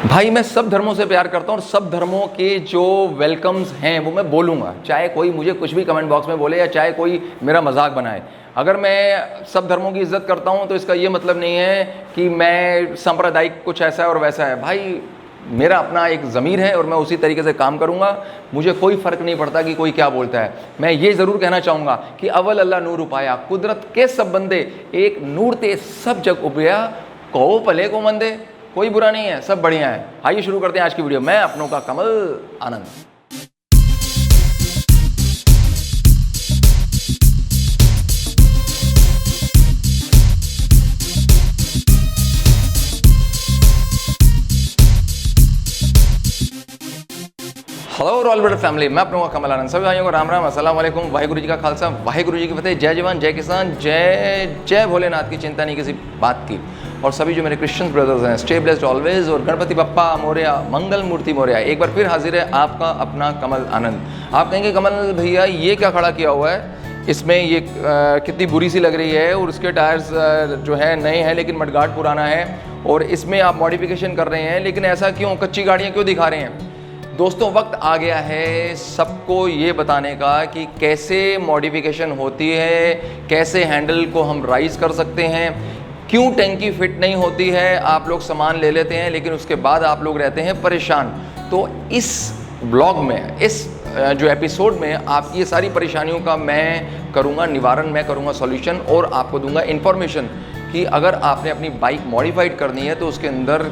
भाई मैं सब धर्मों से प्यार करता हूँ और सब धर्मों के जो वेलकम्स हैं वो मैं बोलूँगा, चाहे कोई मुझे कुछ भी कमेंट बॉक्स में बोले या चाहे कोई मेरा मजाक बनाए। अगर मैं सब धर्मों की इज्जत करता हूँ तो इसका ये मतलब नहीं है कि मैं सांप्रदायिक कुछ ऐसा है और वैसा है। भाई मेरा अपना एक ज़मीर है और मैं उसी तरीके से काम करूँगा, मुझे कोई फ़र्क नहीं पड़ता कि कोई क्या बोलता है। मैं ये ज़रूर कहना चाहूँगा कि अव्वल अल्लाह नूर उपाया, कुदरत के सब बंदे एक नूर ते सब जग उपया, कहो भले को मंदे। कोई बुरा नहीं है, सब बढ़िया है। आइए शुरू करते हैं आज की वीडियो। मैं अपनों का कमल आनंद। हेलो रॉल फैमिली, मैं अपनों का कमल आनंद। सभी भाइयों को राम राम, अस्सलाम वालेकुम, वाहिगुरु जी का खालसा, वाहिगुरु जी की फतेह। जय जवान जय किसान, जय जय भोलेनाथ की चिंता नहीं किसी बात की। और सभी जो मेरे क्रिश्चियन ब्रदर्स हैं, स्टे ब्लेस्ड ऑलवेज। और गणपति बप्पा मोरया, मंगल मूर्ति मोरया। एक बार फिर हाजिर है आपका अपना कमल आनंद। आप कहेंगे कमल भैया ये क्या खड़ा किया हुआ है, इसमें ये कितनी बुरी सी लग रही है और उसके टायर्स जो है नए हैं लेकिन मडगार्ड पुराना है और इसमें आप मॉडिफिकेशन कर रहे हैं, लेकिन ऐसा क्यों, कच्ची गाड़ियाँ क्यों दिखा रहे हैं? दोस्तों वक्त आ गया है सबको ये बताने का कि कैसे मॉडिफिकेशन होती है, कैसे हैंडल को हम राइज कर सकते हैं, क्यों टैंकी फिट नहीं होती है। आप लोग सामान ले लेते हैं लेकिन उसके बाद आप लोग रहते हैं परेशान। तो इस ब्लॉग में, इस जो एपिसोड में आप ये सारी परेशानियों का मैं करूँगा निवारण, मैं करूँगा सॉल्यूशन और आपको दूंगा इन्फॉर्मेशन कि अगर आपने अपनी बाइक मॉडिफाइड करनी है तो उसके अंदर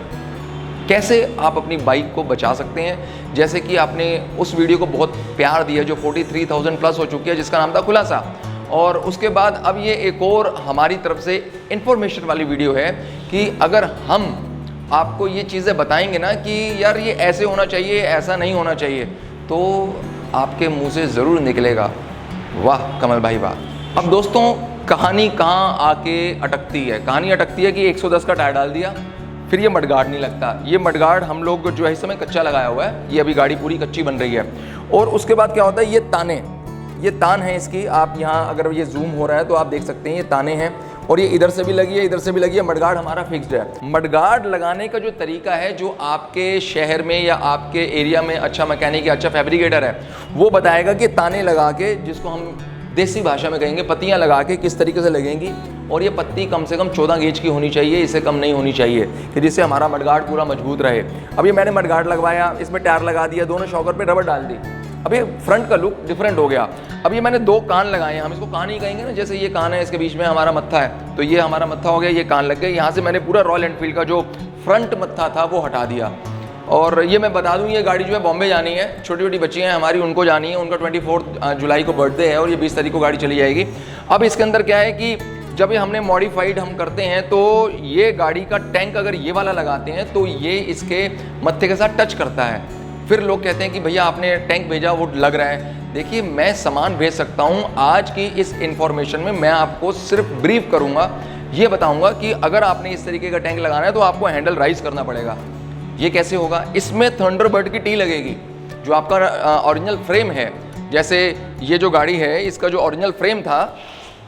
कैसे आप अपनी बाइक को बचा सकते हैं। जैसे कि आपने उस वीडियो को बहुत प्यार दिया जो 43,000 प्लस हो चुकी है, जिसका नाम था खुलासा। और उसके बाद अब ये एक और हमारी तरफ से इन्फॉर्मेशन वाली वीडियो है कि अगर हम आपको ये चीज़ें बताएंगे ना कि यार ये ऐसे होना चाहिए, ऐसा नहीं होना चाहिए, तो आपके मुंह से ज़रूर निकलेगा वाह कमल भाई वाह। अब दोस्तों कहानी कहाँ आके अटकती है? कहानी अटकती है कि 110 का टायर डाल दिया, फिर ये मडगार्ड नहीं लगता। ये मडगार्ड हम लोग जो है इस समय कच्चा लगाया हुआ है, ये अभी गाड़ी पूरी कच्ची बन रही है। और उसके बाद क्या होता है, ये तान है इसकी। आप यहाँ अगर ये जूम हो रहा है तो आप देख सकते हैं ये ताने हैं और ये इधर से भी लगी है, इधर से भी लगी है। मडगार्ड हमारा फिक्स्ड है। मडगार्ड लगाने का जो तरीका है, जो आपके शहर में या आपके एरिया में अच्छा मैकेनिक या अच्छा फैब्रिकेटर है वो बताएगा कि ताने लगा के, जिसको हम देसी भाषा में कहेंगे पत्तियाँ लगा के किस तरीके से लगेंगी। और ये पत्ती कम से कम 14 गेज की होनी चाहिए, इससे कम नहीं होनी चाहिए, कि जिससे हमारा मडगार्ड पूरा मजबूत रहे। अब ये मैंने मडगार्ड लगवाया, इसमें टायर लगा दिया, दोनों शॉकर पे रबर डाल दी। अब ये फ्रंट का लुक डिफरेंट हो गया। अब ये मैंने दो कान लगाए हैं, हम इसको कान ही कहेंगे ना, जैसे ये कान है, इसके बीच में हमारा मत्था है, तो ये हमारा मत्था हो गया, ये कान लग गए। यहाँ से मैंने पूरा रॉयल एनफील्ड का जो फ्रंट मत्था था वो हटा दिया। और ये मैं बता दूं, ये गाड़ी जो है बॉम्बे जानी है, छोटी छोटी बच्ची हैं हमारी, उनको जानी है। उनका 24 जुलाई को बर्थडे है और ये 20 तारीख को गाड़ी चली जाएगी। अब इसके अंदर क्या है कि जब ये हमने मॉडिफाइड हम करते हैं तो ये गाड़ी का टैंक अगर ये वाला लगाते हैं तो ये इसके मत्थे के साथ टच करता है। फिर लोग कहते हैं कि भैया आपने टैंक भेजा वो लग रहा है। देखिए मैं सामान भेज सकता हूँ। आज की इस इंफॉर्मेशन में मैं आपको सिर्फ ब्रीफ करूँगा, ये बताऊँगा कि अगर आपने इस तरीके का टैंक लगाना है तो आपको हैंडल राइज करना पड़ेगा। ये कैसे होगा? इसमें थंडरबर्ड की टी लगेगी, जो आपका ओरिजिनल फ्रेम है। जैसे ये जो गाड़ी है इसका जो ओरिजिनल फ्रेम था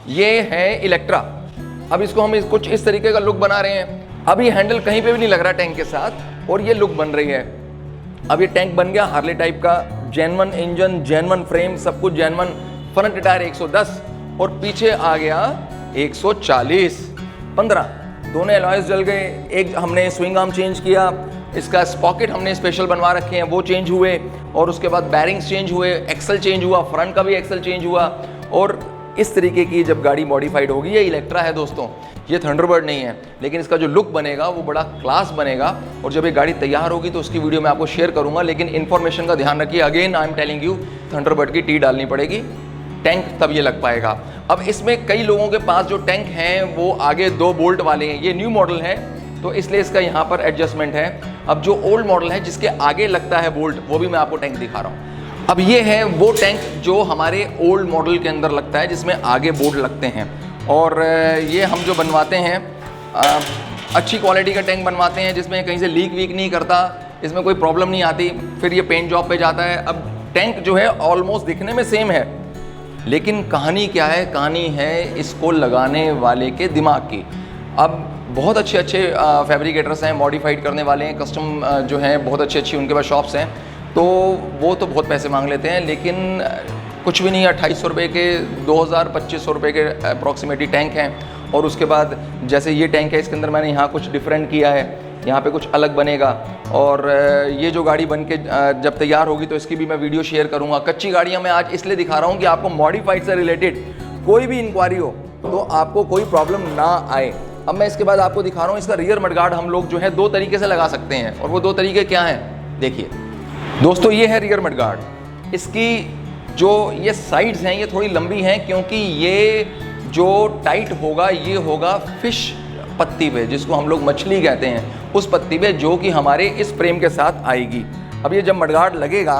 ये है इलेक्ट्रा। अब इसको हम कुछ इस तरीके का लुक बना रहे हैं। अब ये हैंडल कहीं पे भी नहीं लग रहा टैंक के साथ और ये लुक बन रही है। अब ये टैंक बन गया हार्ले टाइप का, जेन्युइन इंजन, जेन्युइन फ्रेम, सब कुछ जेन्युइन। फ्रंट टायर 110 और पीछे आ गया 140, 15। दोनों एलॉयज जल गए। एक हमने स्विंग आर्म चेंज किया, इसका स्पॉकेट हमने स्पेशल बनवा रखे हैं वो चेंज हुए, और उसके बाद बैरिंग्स चेंज हुए, एक्सल चेंज हुआ, फ्रंट का भी एक्सल चेंज हुआ। और इस तरीके की जब गाड़ी मॉडिफाइड होगी, ये इलेक्ट्रा है दोस्तों, ये थंडरबर्ड नहीं है, लेकिन इसका जो लुक बनेगा वो बड़ा क्लास बनेगा। और जब ये गाड़ी तैयार होगी तो उसकी वीडियो मैं आपको शेयर करूंगा। लेकिन इन्फॉर्मेशन का ध्यान रखिए, again I am telling you, Thunderbird की टी डालनी पड़ेगी, टैंक तब ये लग पाएगा। अब इसमें कई लोगों के पास जो टैंक हैं वो आगे 2 बोल्ट वाले हैं। ये न्यू मॉडल है तो इसलिए इसका यहाँ पर एडजस्टमेंट है। अब जो ओल्ड मॉडल है जिसके आगे लगता है बोल्ट, वो भी मैं आपको टैंक दिखा रहा हूँ। अब ये है वो टैंक जो हमारे ओल्ड मॉडल के अंदर लगता है, जिसमें आगे बोल्ट लगते हैं। और ये हम जो बनवाते हैं अच्छी क्वालिटी का टैंक बनवाते हैं, जिसमें कहीं से लीक वीक नहीं करता, इसमें कोई प्रॉब्लम नहीं आती। फिर ये पेंट जॉब पे जाता है। अब टैंक जो है ऑलमोस्ट दिखने में सेम है, लेकिन कहानी क्या है? कहानी है इसको लगाने वाले के दिमाग की। अब बहुत अच्छे अच्छे फैब्रिकेटर्स हैं, मॉडिफाइड करने वाले हैं, कस्टम जो हैं बहुत अच्छी अच्छी उनके पास शॉप्स हैं। तो वो तो बहुत पैसे मांग लेते हैं, लेकिन कुछ भी नहीं, 2800 रुपये के 2000-2500 रुपये के अप्रॉक्सीमेटली टैंक हैं। और उसके बाद जैसे ये टैंक है, इसके अंदर मैंने यहाँ कुछ डिफरेंट किया है, यहाँ पे कुछ अलग बनेगा। और ये जो गाड़ी बन के जब तैयार होगी तो इसकी भी मैं वीडियो शेयर करूँगा। कच्ची गाड़ियाँ मैं आज इसलिए दिखा रहा हूँ कि आपको मॉडिफाइड से रिलेटेड कोई भी इंक्वायरी हो तो आपको कोई प्रॉब्लम ना आए। अब मैं इसके बाद आपको दिखा रहा हूँ इसका रियर मडगार्ड हम लोग जो है 2 तरीके से लगा सकते हैं, और वो 2 तरीके क्या हैं देखिए दोस्तों। ये है रियर मडगार्ड। इसकी जो ये साइड्स हैं ये थोड़ी लंबी हैं, क्योंकि ये जो टाइट होगा ये होगा फिश पत्ती पे, जिसको हम लोग मछली कहते हैं, उस पत्ती पे, जो कि हमारे इस फ्रेम के साथ आएगी। अब ये जब मडगार्ड लगेगा,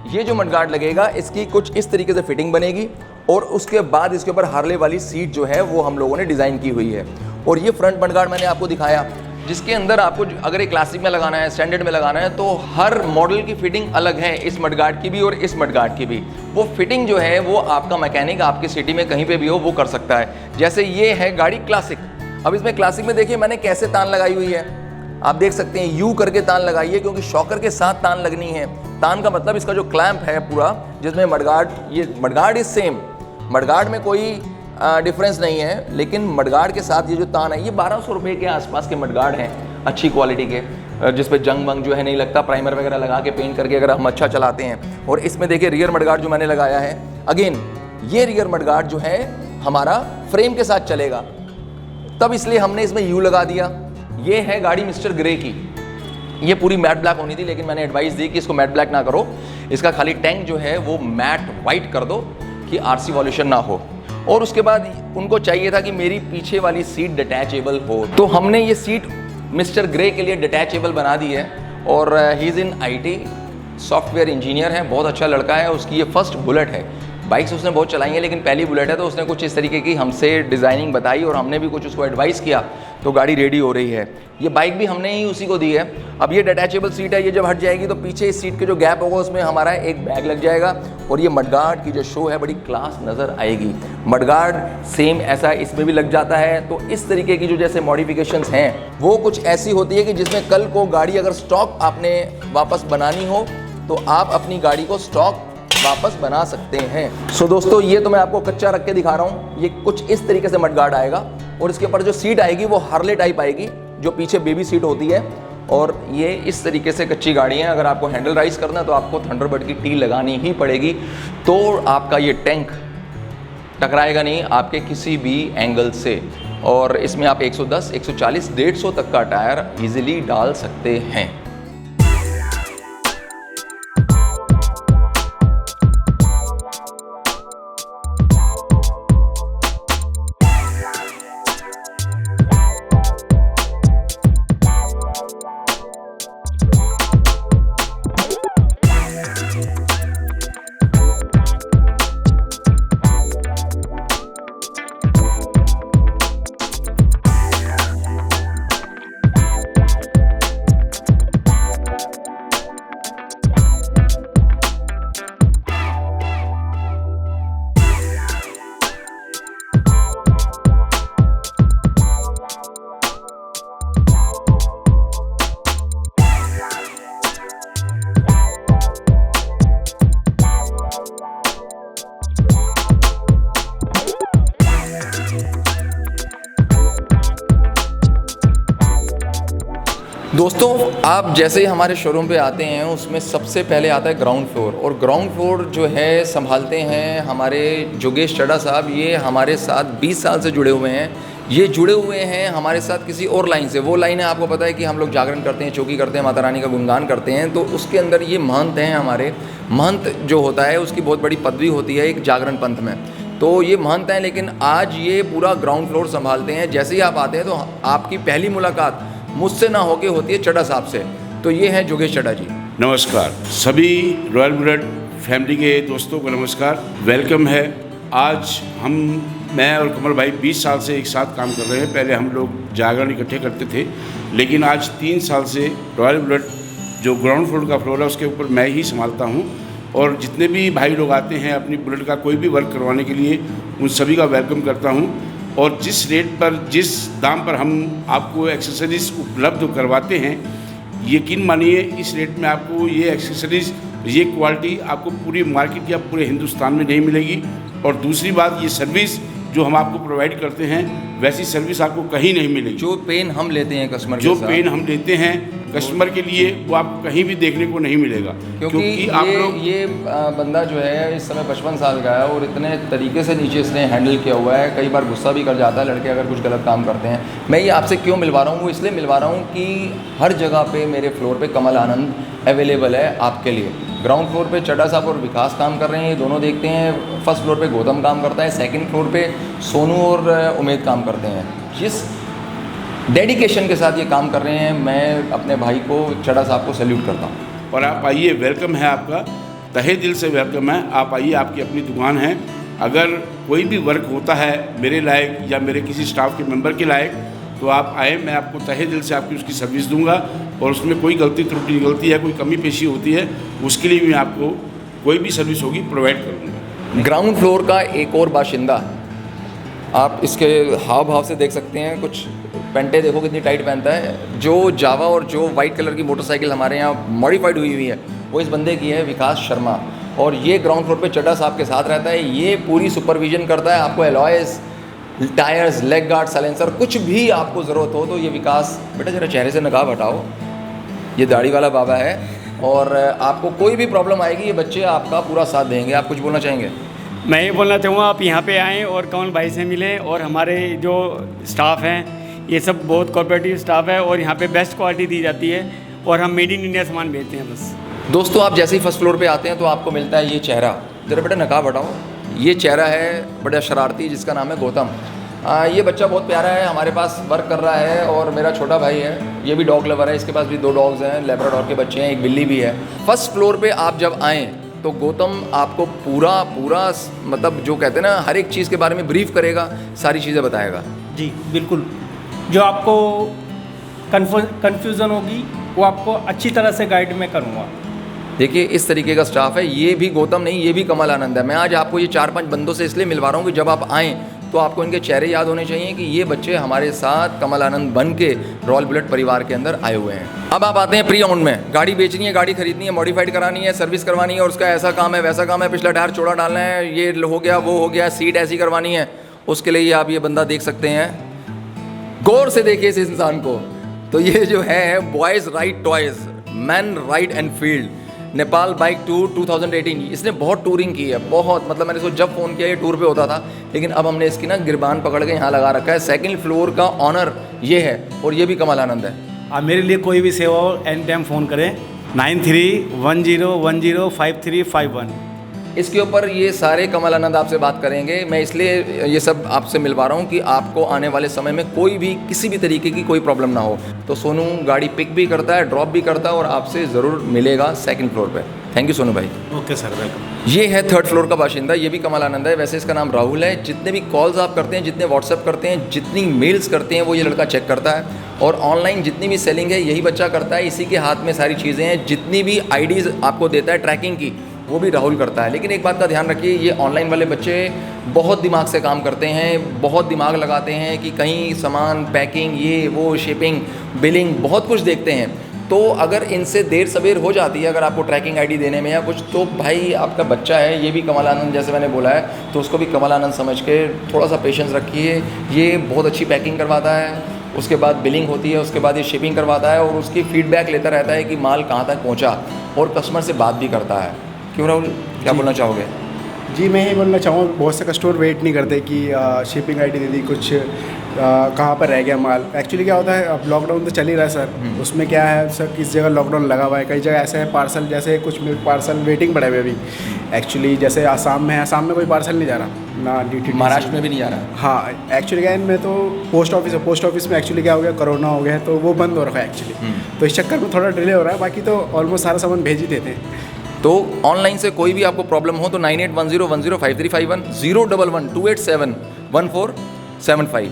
ये जो मडगार्ड लगेगा इसकी कुछ इस तरीके से फिटिंग बनेगी, और उसके बाद इसके ऊपर हार्ले वाली सीट जो है वो हम लोगों ने डिज़ाइन की हुई है। और ये फ्रंट मडगार्ड मैंने आपको दिखाया, जिसके अंदर आपको अगर एक क्लासिक में लगाना है, स्टैंडर्ड में लगाना है, तो हर मॉडल की फिटिंग अलग है, इस मडगार्ड की भी और इस मडगार्ड की भी। वो फिटिंग जो है वो आपका मैकेनिक आपकी सिटी में कहीं पे भी हो वो कर सकता है। जैसे ये है गाड़ी क्लासिक। अब इसमें क्लासिक में देखिए मैंने कैसे तान लगाई हुई है, आप देख सकते हैं यू करके तान लगाई है, क्योंकि शॉकर के साथ तान लगनी है। तान का मतलब इसका जो क्लैंप है पूरा, जिसमें मडगार्ड, ये मडगार्ड इज सेम, मडगार्ड में कोई डिफरेंस नहीं है, लेकिन मडगार्ड के साथ ये जो तान है ये 1200 रुपये के आसपास के मडगार्ड हैं, अच्छी क्वालिटी के, जिस पे जंग वंग जो है नहीं लगता, प्राइमर वगैरह लगा के पेंट करके अगर हम अच्छा चलाते हैं। और इसमें देखिए रियर मडगार्ड जो मैंने लगाया है, अगेन ये रियर मडगार्ड जो है हमारा फ्रेम के साथ चलेगा, तब इसलिए हमने इसमें यू लगा दिया। ये है गाड़ी मिस्टर ग्रे की, ये पूरी मैट ब्लैक होनी थी, लेकिन मैंने एडवाइस दी कि इसको मैट ब्लैक ना करो, इसका खाली टैंक जो है वो मैट वाइट कर दो कि आरसी वॉल्यूशन ना हो। और उसके बाद उनको चाहिए था कि मेरी पीछे वाली सीट डिटैचेबल हो, तो हमने ये सीट मिस्टर ग्रे के लिए डिटैचेबल बना दी है। और he is in IT, software engineer है, बहुत अच्छा लड़का है। उसकी ये फर्स्ट बुलेट है, बाइक्स उसने बहुत चलाई हैं, लेकिन पहली बुलेट है, तो उसने कुछ इस तरीके की हमसे डिज़ाइनिंग बताई और हमने भी कुछ उसको एडवाइस किया, तो गाड़ी रेडी हो रही है। ये बाइक भी हमने ही उसी को दी है। अब ये डिटैचेबल सीट है, ये जब हट जाएगी तो पीछे इस सीट के जो गैप होगा उसमें हमारा एक बैग लग जाएगा, और ये मडगार्ड की जो शो है बड़ी क्लास नज़र आएगी। मडगार्ड सेम ऐसा इसमें भी लग जाता है। तो इस तरीके की जो जैसे मॉडिफिकेशंस हैं वो कुछ ऐसी होती है कि जिसमें कल को गाड़ी अगर स्टॉक आपने वापस बनानी हो तो आप अपनी गाड़ी को स्टॉक वापस बना सकते हैं। सो दोस्तों ये तो मैं आपको कच्चा रख के दिखा रहा हूँ। ये कुछ इस तरीके से मडगार्ड आएगा, और इसके ऊपर जो सीट आएगी वो हार्ले टाइप आएगी, जो पीछे बेबी सीट होती है। और ये इस तरीके से कच्ची गाड़ी है। अगर आपको हैंडल राइज करना है तो आपको थंडरबर्ड की टी लगानी ही पड़ेगी, तो आपका ये टैंक टकराएगा नहीं आपके किसी भी एंगल से। और इसमें आप 110, 140, 150 तक का टायर इजीली डाल सकते हैं। दोस्तों आप जैसे ही हमारे शोरूम पे आते हैं उसमें सबसे पहले आता है ग्राउंड फ्लोर, और ग्राउंड फ्लोर जो है संभालते हैं हमारे जोगेश चड्ढा साहब। ये हमारे साथ 20 साल से जुड़े हुए हैं। ये जुड़े हुए हैं हमारे साथ किसी और लाइन से। वो लाइन है, आपको पता है कि हम लोग जागरण करते हैं, चौकी करते हैं, माता रानी का गुणगान करते हैं, तो उसके अंदर ये महंत हैं हमारे। महंत जो होता है उसकी बहुत बड़ी पदवी होती है एक जागरण पंथ में, तो ये महंत हैं। लेकिन आज ये पूरा ग्राउंड फ्लोर संभालते हैं। जैसे ही आप आते हैं तो आपकी पहली मुलाकात मुझसे ना होके होती है चड्ढा साहब से। तो ये हैं जोगेश चड्ढा जी। नमस्कार सभी रॉयल बुलेट फैमिली के दोस्तों को नमस्कार, वेलकम है। आज मैं और कमल भाई 20 साल से एक साथ काम कर रहे हैं। पहले हम लोग जागरण इकट्ठे करते थे, लेकिन आज 3 साल से रॉयल बुलेट जो ग्राउंड फ्लोर का फ्लोर है उसके ऊपर मैं ही संभालता हूँ। और जितने भी भाई लोग आते हैं अपनी बुलेट का कोई भी वर्क करवाने के लिए, उन सभी का वेलकम करता हूँ। और जिस रेट पर, जिस दाम पर हम आपको एक्सेसरीज़ उपलब्ध करवाते हैं, यकीन मानिए इस रेट में आपको ये एक्सेसरीज़, ये क्वालिटी आपको पूरी मार्केट या पूरे हिंदुस्तान में नहीं मिलेगी। और दूसरी बात, ये सर्विस जो हम आपको प्रोवाइड करते हैं वैसी सर्विस आपको कहीं नहीं मिलेगी। जो पेन हम लेते हैं कस्टमर के जो साथ, पेन हम लेते हैं कस्टमर के लिए, वो आपको कहीं भी देखने को नहीं मिलेगा। क्योंकि आप लोग ये बंदा जो है इस समय 55 साल का है और इतने तरीके से नीचे इसने हैंडल किया हुआ है, कई बार गुस्सा भी कर जाता है लड़के अगर कुछ गलत काम करते हैं। मैं ये आपसे क्यों मिलवा रहा हूँ, वो इसलिए मिलवा रहा हूँ कि हर जगह पे मेरे फ्लोर पे कमल आनंद अवेलेबल है आपके लिए। ग्राउंड फ्लोर पे चड्ढा साहब और विकास काम कर रहे हैं, ये दोनों देखते हैं। फर्स्ट फ्लोर पे गौतम काम करता है, सेकंड फ्लोर पे सोनू और उमेद काम करते हैं। जिस डेडिकेशन के साथ ये काम कर रहे हैं, मैं अपने भाई को, चड्ढा साहब को सैल्यूट करता हूँ। और आप आइए, वेलकम है आपका, तहे दिल से वेलकम है। आप आइए, आपकी अपनी दुकान है। अगर कोई भी वर्क होता है मेरे लायक या मेरे किसी स्टाफ के मेंबर के लायक, तो आप आए, मैं आपको तहे दिल से आपकी उसकी सर्विस दूंगा। और उसमें कोई गलती त्रुटि निकलती है, कोई कमी पेशी होती है, उसके लिए भी मैं आपको कोई भी सर्विस होगी प्रोवाइड करूँगा। ग्राउंड फ्लोर का एक और बाशिंदा, आप इसके हाव भाव से देख सकते हैं। कुछ पेंटे देखो कितनी टाइट पहनता है। जो जावा और जो वाइट कलर की मोटरसाइकिल हमारे यहाँ मॉडिफाइड हुई हुई है, वो इस बंदे की है, विकास शर्मा। और ये ग्राउंड फ्लोर पे चड्ढा साहब के साथ रहता है। ये पूरी सुपरविजन करता है। आपको alloys, tyres, leg guard, silencer, कुछ भी आपको ज़रूरत हो तो ये विकास, बेटा जरा चेहरे से नकाब हटाओ, ये दाढ़ी वाला बाबा है। और आपको कोई भी प्रॉब्लम आएगी, ये बच्चे आपका पूरा साथ देंगे। आप कुछ बोलना चाहेंगे? मैं ये बोलना चाहूँगा, आप यहाँ पे आएँ और कमल भाई से मिलें। और हमारे जो स्टाफ हैं ये सब बहुत कोऑपरेटिव स्टाफ है और यहाँ पे बेस्ट क्वालिटी दी जाती है और हम मेड इन इंडिया सामान बेचते हैं बस। दोस्तों, आप जैसे ही फर्स्ट फ्लोर पे आते हैं तो आपको मिलता है ये चेहरा। जरा बेटा नकाब हटाओ। ये चेहरा है बड़ा शरारती, जिसका नाम है गौतम। ये बच्चा बहुत प्यारा है, हमारे पास वर्क कर रहा है और मेरा छोटा भाई है। ये भी डॉग लवर है, इसके पास भी 2 डॉग्स हैं, लेब्राडोर के बच्चे हैं, एक बिल्ली भी है। फर्स्ट फ्लोर पे आप जब आएँ तो गौतम आपको पूरा मतलब जो कहते हैं ना, हर एक चीज़ के बारे में ब्रीफ करेगा, सारी चीज़ें बताएगा। जी बिल्कुल, जो आपको कन्फ्यूज़न होगी वो आपको अच्छी तरह से गाइड मैं करूँगा। देखिए इस तरीके का स्टाफ है। ये भी गौतम नहीं, ये भी कमल आनंद है। मैं आज आपको ये 4-5 बंदों से इसलिए मिलवा रहा हूँ कि जब आप आएँ तो आपको इनके चेहरे याद होने चाहिए कि ये बच्चे हमारे साथ कमल आनंद बन के रॉयल बुलेट परिवार के अंदर आए हुए हैं। अब आप आते हैं प्री ओन्ड में। गाड़ी बेचनी है, गाड़ी खरीदनी है, मॉडिफाइड करानी है, सर्विस करवानी है और उसका ऐसा काम है, वैसा काम है, पिछला टायर चौड़ा डालना है, ये हो गया, वो हो गया, सीट ऐसी करवानी है, उसके लिए आप ये बंदा देख सकते हैं। गौर से देखिए इस इंसान को। तो ये जो है boys ride toys, man ride Enfield, Nepal bike tour 2018। इसने बहुत टूरिंग की है, बहुत, मतलब मैंने इसको जब फ़ोन किया ये टूर पे होता था, लेकिन अब हमने इसकी ना गिरबान पकड़ के यहाँ लगा रखा है। सेकंड फ्लोर का ऑनर ये है और ये भी कमल आनंद है। आप मेरे लिए कोई भी सेवा हो एनी टाइम फ़ोन करें, 9310105351। इसके ऊपर ये सारे कमल आनंद आपसे बात करेंगे। मैं इसलिए ये सब आपसे मिलवा रहा हूँ कि आपको आने वाले समय में कोई भी किसी भी तरीके की कोई प्रॉब्लम ना हो। तो सोनू गाड़ी पिक भी करता है, ड्रॉप भी करता है और आपसे ज़रूर मिलेगा सेकंड फ्लोर पे। थैंक यू सोनू भाई। Okay sir, welcome. ये है 3rd फ्लोर का बाशिंदा, ये भी कमल आनंद है। वैसे इसका नाम राहुल है। जितने भी कॉल्स आप करते हैं, जितने व्हाट्सएप करते हैं, जितनी मेल्स करते हैं, वो ये लड़का चेक करता है। और ऑनलाइन जितनी भी सेलिंग है यही बच्चा करता है। इसी के हाथ में सारी चीज़ें हैं। जितनी भी आईडीज़ आपको देता है ट्रैकिंग की, वो भी राहुल करता है। लेकिन एक बात का ध्यान रखिए, ये ऑनलाइन वाले बच्चे बहुत दिमाग से काम करते हैं, बहुत दिमाग लगाते हैं कि कहीं सामान पैकिंग, ये वो, शिपिंग, बिलिंग, बहुत कुछ देखते हैं। तो अगर इनसे देर सवेर हो जाती है, अगर आपको ट्रैकिंग आईडी देने में या कुछ, तो भाई आपका बच्चा है, ये भी कमल आनंद जैसे मैंने बोला है, तो उसको भी कमल आनंद समझ के थोड़ा सा पेशेंस रखिए। ये बहुत अच्छी पैकिंग करवाता है, उसके बाद बिलिंग होती है, उसके बाद ये शिपिंग करवाता है और उसकी फीडबैक लेता रहता है कि माल कहाँ तक पहुँचा, और कस्टमर से बात भी करता है। क्यों राहुल, क्या बोलना चाहोगे? जी, मैं ये बोलना चाहूँगा, बहुत से कस्टमर वेट नहीं करते कि शिपिंग आईडी दे दी, कुछ कहाँ पर रह गया माल। एक्चुअली क्या होता है, अब लॉकडाउन तो चल ही रहा है सर, उसमें क्या है सर, किस जगह लॉकडाउन लगा हुआ है, कई जगह ऐसे है पार्सल, जैसे कुछ पार्सल वेटिंग पड़े हुए अभी। एक्चुअली जैसे आसाम में है, आसाम में कोई पार्सल नहीं जा रहा ना, DTD महाराष्ट्र में भी नहीं जा रहा। हाँ, एक्चुअली क्या है, इनमें तो पोस्ट ऑफिस है, पोस्ट ऑफिस में एक्चुअली क्या हो गया, कोरोना हो गया है, तो वो बंद हो रखा है एक्चुअली। तो इस चक्कर में थोड़ा डिले हो रहा है, बाकी तो ऑलमोस्ट सारा सामान भेज ही देते हैं। तो ऑनलाइन से कोई भी आपको प्रॉब्लम हो तो 9810105351, 01128714775।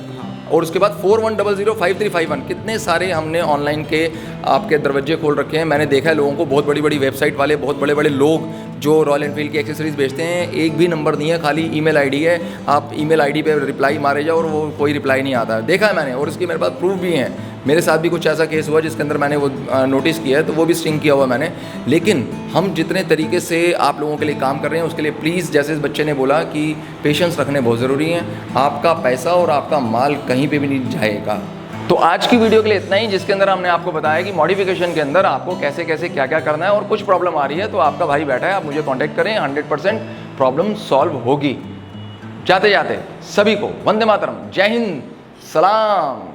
और उसके बाद 41005351 कितने सारे हमने ऑनलाइन के आपके दरवाजे खोल रखे हैं। मैंने देखा है लोगों को, बहुत बड़ी बड़ी वेबसाइट वाले, बहुत बड़े बड़े लोग जो रॉयल एनफील्ड की एक्सेसरीज़ बेचते हैं, एक भी नंबर नहीं है, खाली ईमेल आईडी है। आप ईमेल आईडी पे रिप्लाई मारे जाओ और वो कोई रिप्लाई नहीं आता है। देखा है मैंने, और इसके मेरे पास प्रूफ भी हैं। मेरे साथ भी कुछ ऐसा केस हुआ जिसके अंदर मैंने वो नोटिस किया है, तो वो भी स्टिंग किया हुआ मैंने। लेकिन हम जितने तरीके से आप लोगों के लिए काम कर रहे हैं उसके लिए प्लीज़, जैसे इस बच्चे ने बोला कि पेशेंस रखने बहुत ज़रूरी है। आपका पैसा और आपका माल कहीं पे भी नहीं जाएगा। तो आज की वीडियो के लिए इतना ही, जिसके अंदर हमने आपको बताया कि मॉडिफिकेशन के अंदर आपको कैसे कैसे क्या क्या करना है। और कुछ प्रॉब्लम आ रही है तो आपका भाई बैठा है, आप मुझे कांटेक्ट करें, 100% प्रॉब्लम सॉल्व होगी। जाते जाते सभी को वंदे मातरम, जय हिंद, सलाम।